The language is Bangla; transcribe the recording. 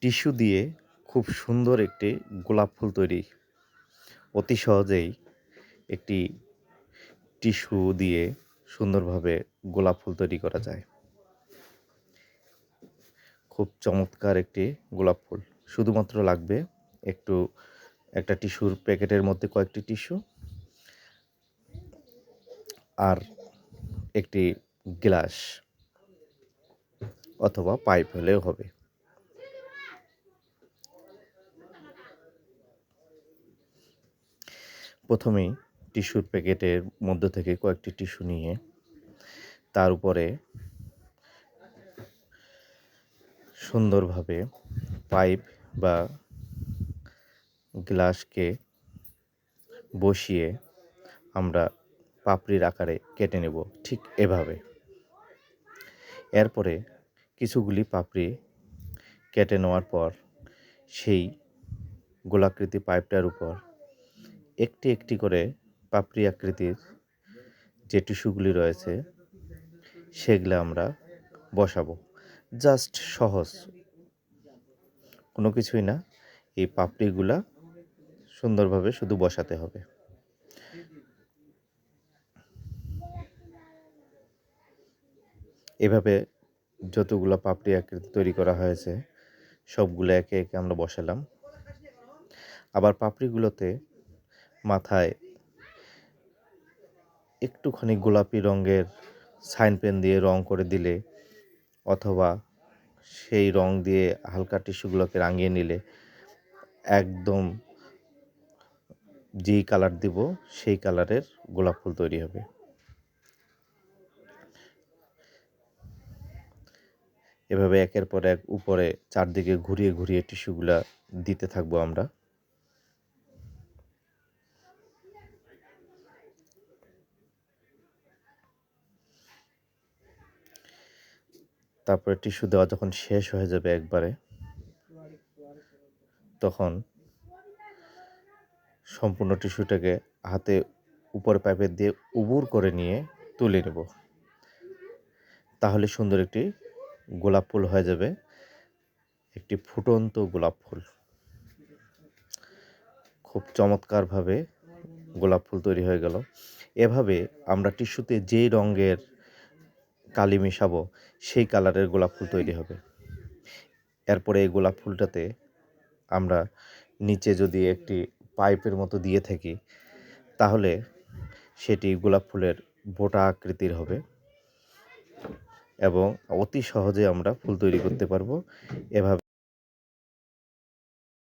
টিস্যু দিয়ে খুব সুন্দর একটি গোলাপ ফুল তৈরি অতি সহজেই একটি টিস্যু দিয়ে সুন্দরভাবে গোলাপ ফুল তৈরি করা যায়। খুব চমৎকার একটি গোলাপ ফুল। শুধুমাত্র লাগবে একটা টিস্যুর প্যাকেটের মধ্যে কয়েকটি টিস্যু আর একটি গ্লাস অথবা পাইপ হলেও হবে। প্রথমেই টিস্যুর প্যাকেটের মধ্য থেকে কয়েকটি টিস্যু নিয়ে তার উপরে সুন্দরভাবে পাইপ বা গ্লাসকে বসিয়ে আমরা পাপড়ির আকারে কেটে নেব, ঠিক এভাবে। এরপরে কিছুগুলি পাপড়ি কেটে নেওয়ার পর সেই গোলাকৃতি পাইপটার উপর একটি একটি করে পাপড়ি আকৃতির যে টিস্যুগুলি রয়েছে সেগুলো আমরা বসাবো। জাস্ট সহজ, কোনো কিছুই না। এই পাপড়িগুলা সুন্দরভাবে শুধু বসাতে হবে। এভাবে যতগুলো পাপড়ি আকৃতি তৈরি করা হয়েছে সবগুলো একে একে আমরা বসালাম। আবার পাপড়িগুলোতে মাথায় একটুখানি গোলাপি রঙের সাইন পেন দিয়ে রং করে দিলে অথবা সেই রং দিয়ে হালকা টিস্যুগুলোকে রাঙিয়ে নিলে একদম যেই কালার দিব সেই কালারের গোলাপ ফুল তৈরি হবে। এভাবে একের পর এক উপরে চারদিকে ঘুরিয়ে ঘুরিয়ে টিস্যুগুলা দিতে থাকবো আমরা। তারপরে টিস্যু দেওয়া যখন শেষ হয়ে যাবে একবারে, তখন সম্পূর্ণ টিস্যুটাকে হাতে উপরে পাইপের দিয়ে উবুর করে নিয়ে তুলে নেব। তাহলে সুন্দর একটি গোলাপ ফুল হয়ে যাবে, একটি ফুটন্ত গোলাপ ফুল। খুব চমৎকারভাবে গোলাপ ফুল তৈরি হয়ে গেল। এভাবে আমরা টিস্যুতে যেই রঙের কালি মেশাবো সেই কালারের গোলাপ ফুল তৈরি হবে। এরপরে এই গোলাপ ফুলটাতে আমরা নিচে যদি একটি পাইপের মতো দিয়ে থাকি তাহলে সেটি গোলাপ ফুলের বোটা আকৃতির হবে এবং অতি সহজে আমরা ফুল তৈরি করতে পারবো। এভাবে